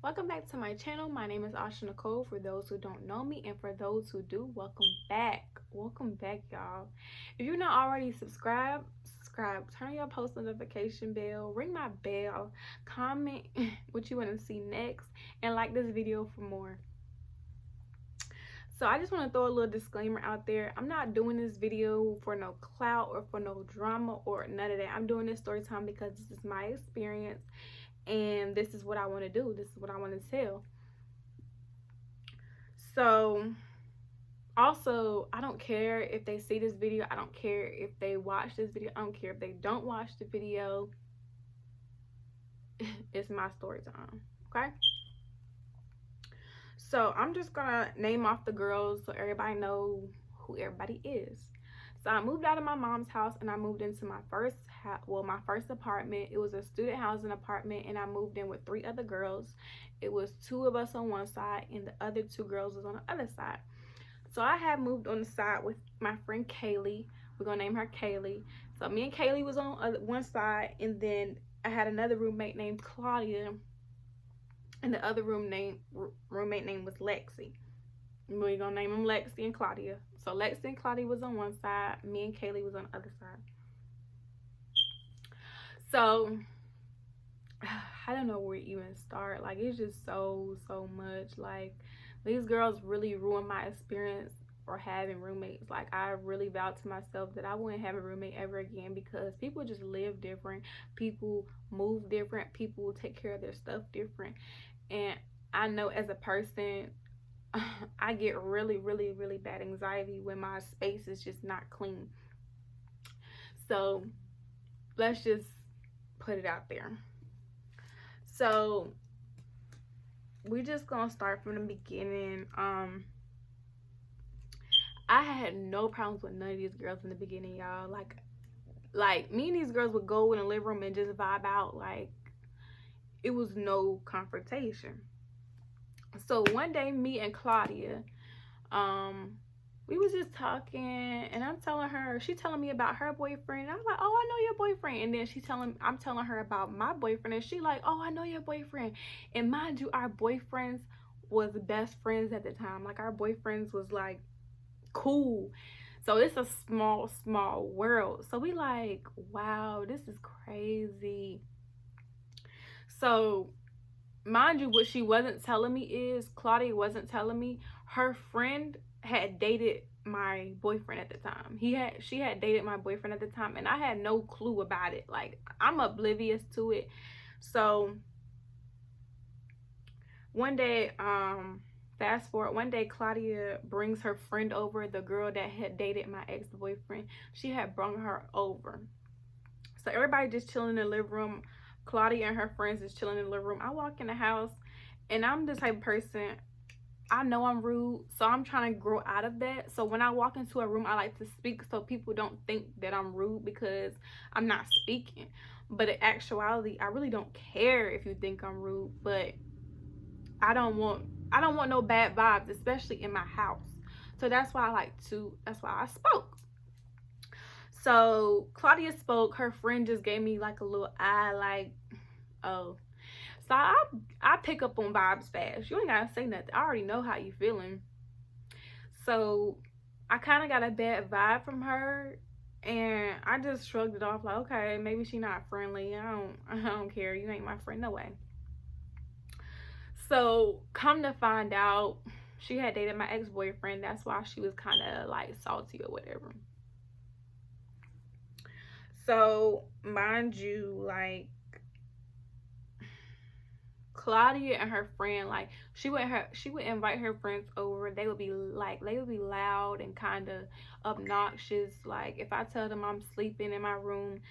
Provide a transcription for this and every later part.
Welcome back to my channel. My name is Asha Nicole. For those who don't know me, and for those who do, welcome back. Welcome back, y'all. If you're not already subscribed, turn your post notification bell, ring my bell, comment what you want to see next, and like this video for more. So I just want to throw a little disclaimer out there. I'm not doing this video for no clout or for no drama or none of that. I'm doing this story time because this is my experience and this is what I want to do. This is what I want to tell. So also, I don't care if they see this video. I don't care if they watch this video. I don't care if they don't watch the video. It's my story time, okay? So I'm just gonna name off the girls so everybody know who everybody is. So I moved out of my mom's house and I moved into my first my first apartment. It was a student housing apartment and I moved in with 3 other girls. It was 2 of us on one side and the other 2 girls was on the other side. So I had moved on the side with my friend Kaylee. We're gonna name her Kaylee. So me and Kaylee was on one side, and then I had another roommate named Claudia, and the other roommate name was Lexi. We're gonna name them Lexi and Claudia. So Lexi and Claudia was on one side, me and Kaylee was on the other side. So I don't know where to even start. Like, it's just so much. Like, these girls really ruined my experience for having roommates. Like, I really vowed to myself that I wouldn't have a roommate ever again because people just live different, people move different, people take care of their stuff different. And I know as a person, I get really bad anxiety when my space is just not clean. So let's just put it out there. So we just gonna start from the beginning. I had no problems with none of these girls in the beginning, y'all. Like me and these girls would go in the living room and just vibe out. Like, it was no confrontation. So one day, me and Claudia, we was just talking, and I'm telling her, she telling me about her boyfriend. I'm like, oh, I know your boyfriend. And then I'm telling her about my boyfriend, and she like, oh, I know your boyfriend. And mind you, our boyfriends was best friends at the time. Like, our boyfriends was like cool. So it's a small world. So we like, wow, this is crazy. So mind you, what she wasn't telling me is, Claudia wasn't telling me, her friend had dated my boyfriend at the time. She had dated my boyfriend at the time, and I had no clue about it. Like, I'm oblivious to it. So one day, fast forward, one day Claudia brings her friend over, the girl that had dated my ex-boyfriend. She had brought her over. So everybody just chilling in the living room. Claudia and her friends is chilling in the living room. I walk in the house, and I'm the type of person, I know I'm rude, so I'm trying to grow out of that. So when I walk into a room, I like to speak so people don't think that I'm rude because I'm not speaking. But in actuality, I really don't care if you think I'm rude, but I don't want no bad vibes, especially in my house. So that's why I spoke. So Claudia spoke. Her friend just gave me like a little eye, like, oh. So I pick up on vibes fast. You ain't gotta say nothing. I already know how you feeling. So I kind of got a bad vibe from her, and I just shrugged it off like, okay, maybe she not friendly. I don't care. You ain't my friend, no way. So come to find out, she had dated my ex-boyfriend. That's why she was kind of like salty or whatever. So mind you, like, Claudia and her friend, like, she would invite her friends over. They would be loud and kind of obnoxious. Like, if I tell them I'm sleeping in my room,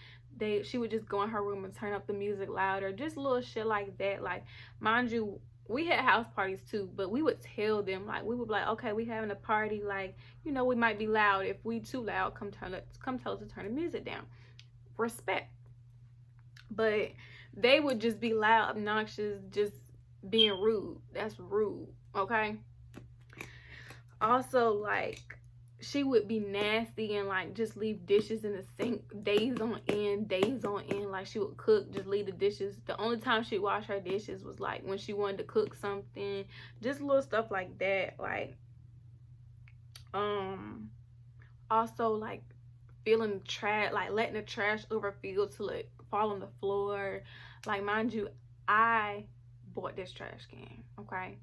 she would just go in her room and turn up the music louder, just little shit like that. Like, mind you, we had house parties too, but we would tell them, like, we would be like, okay, we having a party, like, you know, we might be loud. If we too loud, come tell us to turn the music down. Respect. But they would just be loud, obnoxious, just being rude. That's rude, okay? Also, like, she would be nasty and like just leave dishes in the sink days on end, days on end. Like she would cook, just leave the dishes. The only time she'd wash her dishes was like when she wanted to cook something, just little stuff like that. Like also like feeling trash, like letting the trash overfill till it fall on the floor. Like mind you, I bought this trash can, okay?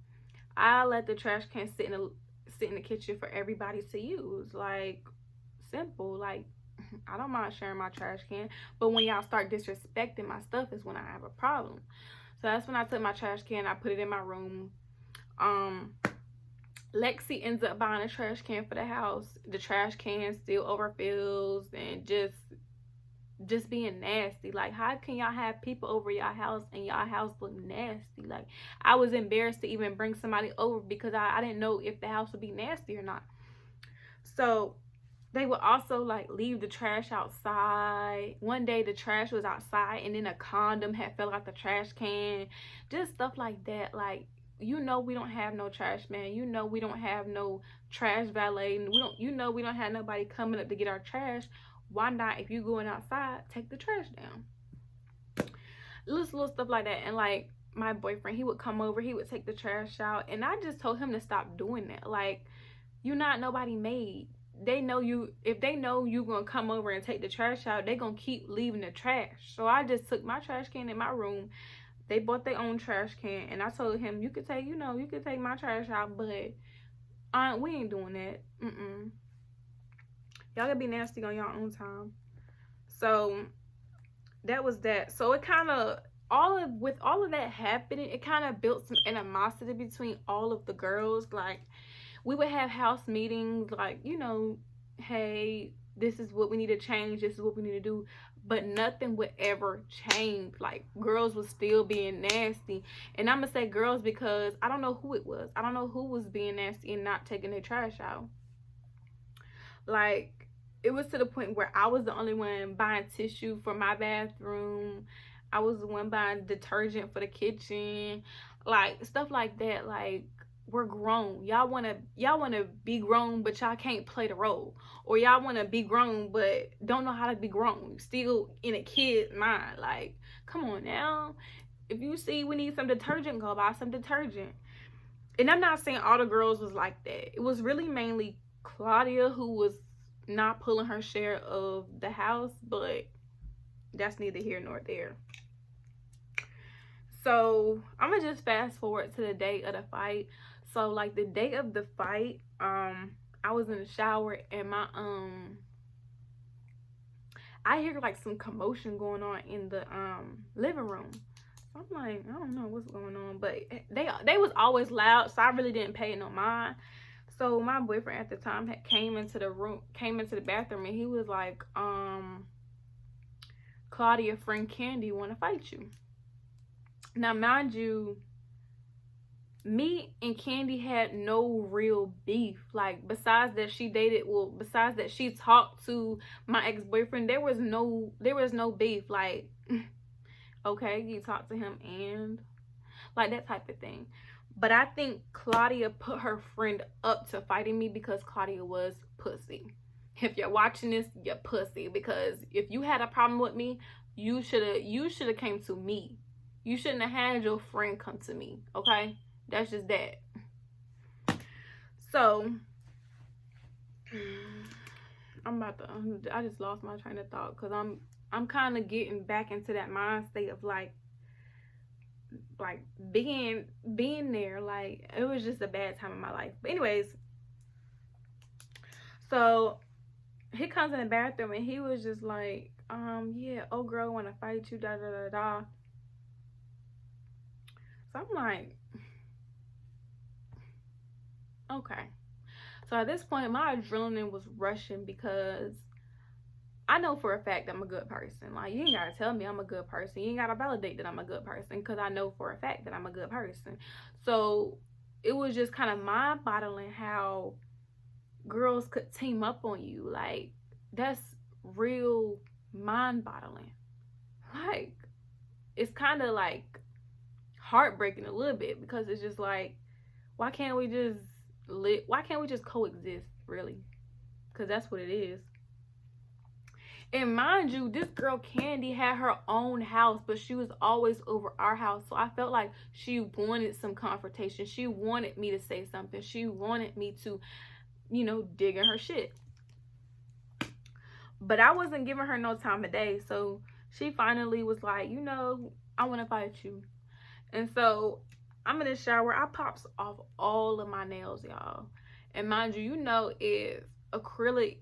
I let the trash can sit in the kitchen for everybody to use. Like simple. Like I don't mind sharing my trash can, but when y'all start disrespecting my stuff is when I have a problem. So that's when I took my trash can, I put it in my room. Lexi ends up buying a trash can for the house. The trash can still overfills and just being nasty. Like how can y'all have people over y'all house and y'all house look nasty? Like I was embarrassed to even bring somebody over because I didn't know if the house would be nasty or not. So they would also like leave the trash outside. One day the trash was outside and then a condom had fell out the trash can. Just stuff like that. Like you know we don't have no trash man. You know we don't have no trash valet. We don't have nobody coming up to get our trash. Why not, if you going outside, take the trash down? Little stuff like that. And like my boyfriend, he would come over, he would take the trash out, and I just told him to stop doing that. Like you not nobody made. They know you. If they know you gonna come over and take the trash out, they gonna keep leaving the trash. So I just took my trash can in my room. They bought their own trash can, and I told him, you could take, you could take my trash out, but we ain't doing that. Y'all gotta be nasty on your own time. So that was that. So it kind of with all of that happening, it kind of built some animosity between all of the girls. Like we would have house meetings, like hey, this is what we need to change, this is what we need to do, but nothing would ever change. Like girls was still being nasty, and I'm gonna say girls because I don't know who it was. I don't know who was being nasty and not taking their trash out. Like it was to the point where I was the only one buying tissue for my bathroom. I was the one buying detergent for the kitchen, like stuff like that. Like we're grown. Y'all wanna be grown, but y'all can't play the role. Or y'all wanna be grown but don't know how to be grown. Still in a kid's mind. Like, come on now. If you see we need some detergent, go buy some detergent. And I'm not saying all the girls was like that. It was really mainly Claudia who was not pulling her share of the house, but that's neither here nor there. So I'm gonna just fast forward to the day of the fight. So like the day of the fight, I was in the shower and my I hear like some commotion going on in the living room. So I'm like, I don't know what's going on, but they was always loud, so I really didn't pay no mind. So my boyfriend at the time had came into the bathroom, and he was like, Claudia friend Candy want to fight you. Now mind you, me and Candy had no real beef. Like besides that she talked to my ex-boyfriend, there was no beef. Like okay, you talked to him and like that type of thing. But I think Claudia put her friend up to fighting me because Claudia was pussy. If you're watching this, you're pussy. Because if you had a problem with me, you should have came to me. You shouldn't have had your friend come to me. Okay? That's just that. So I just lost my train of thought because I'm kind of getting back into that mind state of like being there. Like it was just a bad time in my life. But anyways, so he comes in the bathroom and he was just like, yeah, old girl wanna fight you, da da da da. So I'm like, okay. So at this point my adrenaline was rushing because I know for a fact I'm a good person. Like, you ain't gotta tell me I'm a good person. You ain't gotta validate that I'm a good person because I know for a fact that I'm a good person. So it was just kind of mind-boggling how girls could team up on you. Like, that's real mind-boggling. Like, it's kind of like heartbreaking a little bit because it's just like, why can't we just coexist, really? because that's what it is. And mind you, this girl Candy had her own house, but she was always over our house. So I felt like she wanted some confrontation. She wanted me to say something. She wanted me to, you know, dig in her shit. But I wasn't giving her no time of day. So she finally was like, you know, I want to fight you. And so I'm in the shower. I pops off all of my nails, y'all. And mind you, you know, if acrylic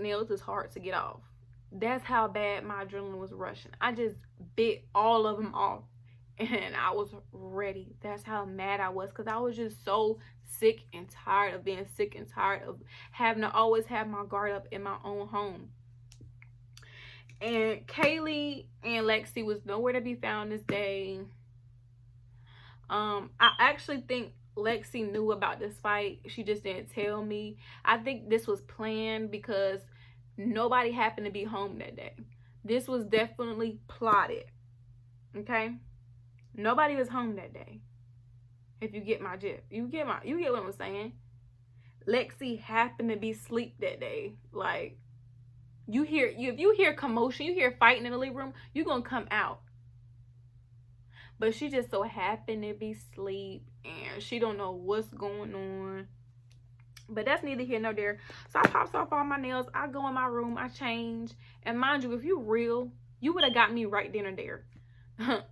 nails is hard to get off. That's how bad my adrenaline was rushing. I just bit all of them off and I was ready. That's how mad I was, because I was just so sick and tired of being sick and tired of having to always have my guard up in my own home. And Kaylee and Lexi was nowhere to be found this day. I actually think Lexi knew about this fight. She just didn't tell me. I think this was planned because nobody happened to be home that day. This was definitely plotted. Okay? Nobody was home that day. If you get my gist. You get what I'm saying? Lexi happened to be asleep that day. Like, if you hear commotion, you hear fighting in the living room, you're gonna come out. But she just so happened to be asleep and she don't know what's going on. But that's neither here nor there. So I pops off all my nails. I go in my room. I change. And mind you, if you real, you would have got me right then and there.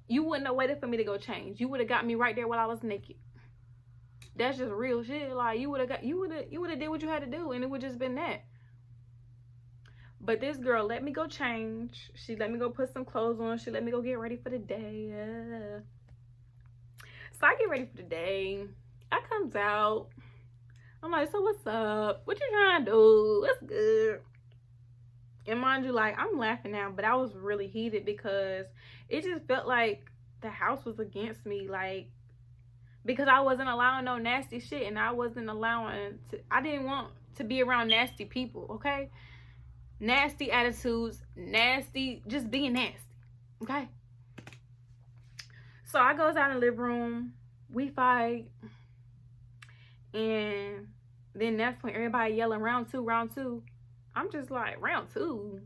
You wouldn't have waited for me to go change. You would have got me right there while I was naked. That's just real shit. Like, you would have did what you had to do, and it would just been that. But this girl let me go change. She let me go put some clothes on. She let me go get ready for the day. So I get ready for the day. I comes out. I'm like, so what's up? What you trying to do? What's good? And mind you, like, I'm laughing now, but I was really heated because it just felt like the house was against me. Like, because I wasn't allowing no nasty shit, and I didn't want to be around nasty people, okay? Nasty attitudes, nasty, just being nasty, okay? So I goes out in the living room, we fight, and then that's when everybody yelling round two. I'm just like, round two?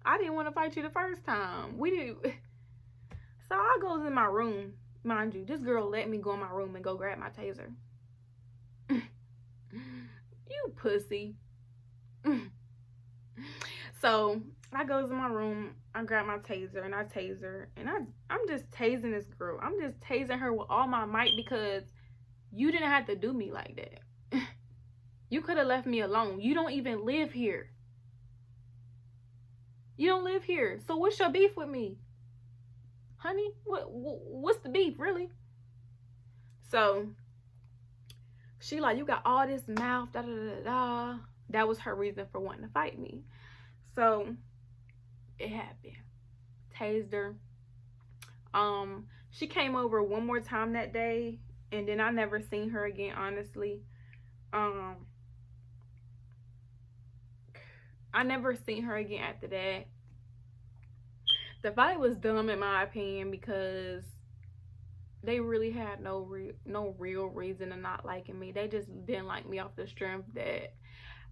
I didn't want to fight you the first time. We did. So I goes in my room. Mind you, this girl let me go in my room and go grab my taser. You pussy. So I goes in my room, I grab my taser and I tase her, and I'm just tasing this girl. I'm just tasing her with all my might because you didn't have to do me like that. You could have left me alone. You don't even live here. You don't live here. So what's your beef with me? Honey, what's the beef, really? So she like, you got all this mouth, da da da da. That was her reason for wanting to fight me. So it happened. Tased her. She came over one more time that day, and then I never seen her again, honestly. I never seen her again after that. The fight was dumb in my opinion because they really had no real reason to not liking me. They just didn't like me off the strength that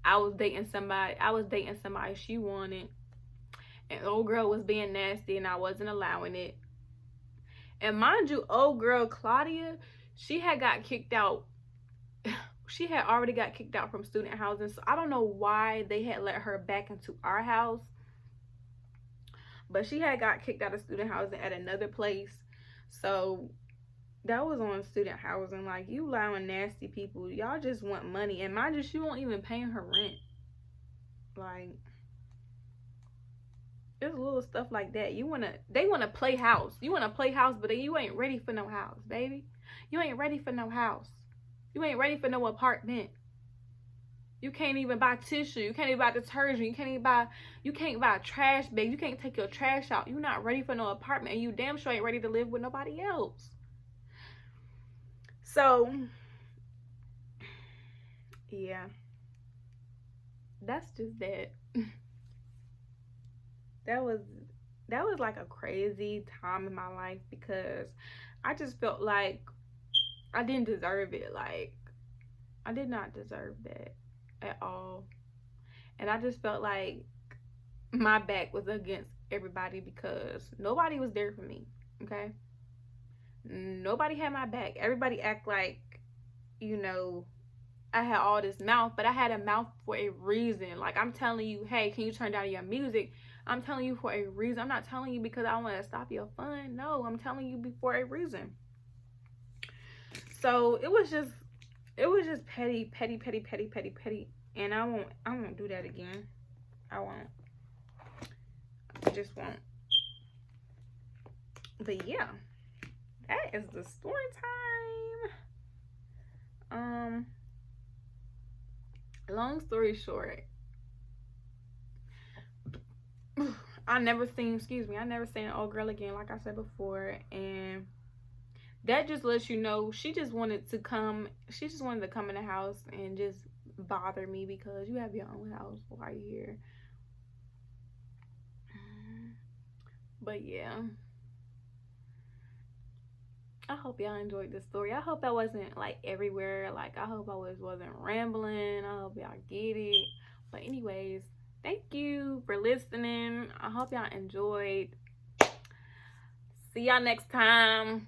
I was dating somebody she wanted, and old girl was being nasty and I wasn't allowing it. And mind you, old girl Claudia, she had got kicked out. She had already got kicked out from student housing, so I don't know why they had let her back into our house. But she had got kicked out of student housing at another place. So that was on student housing. Like, you allowing nasty people. Y'all just want money. And mind you, she won't even pay her rent. Like, there's little stuff like that. They wanna play house. You wanna play house, but you ain't ready for no house, baby. You ain't ready for no house. You ain't ready for no apartment. You can't even buy tissue. You can't even buy detergent. You can't buy a trash bag. You can't take your trash out. You're not ready for no apartment, and you damn sure ain't ready to live with nobody else. So, yeah. That's just that. That was like a crazy time in my life because I just felt like I didn't deserve it. Like, I did not deserve that at all. And I just felt like my back was against everybody because nobody was there for me. Okay, nobody had my back. Everybody act like, you know, I had all this mouth, but I had a mouth for a reason. Like, I'm telling you, hey, can you turn down your music? I'm telling you for a reason. I'm not telling you because I want to stop your fun. No, I'm telling you for a reason. So it was just petty, petty, petty, petty, petty, petty. And I won't do that again. I won't. I just won't. But yeah, that is the story time. Long story short, I never seen an old girl again, like I said before, and that just lets you know she just wanted to come in the house and just bother me because you have your own house. Why are you here? But yeah, I hope y'all enjoyed this story. I hope I wasn't like everywhere. Like, I hope I wasn't rambling. I hope y'all get it. But anyways, thank you for listening. I hope y'all enjoyed. See y'all next time.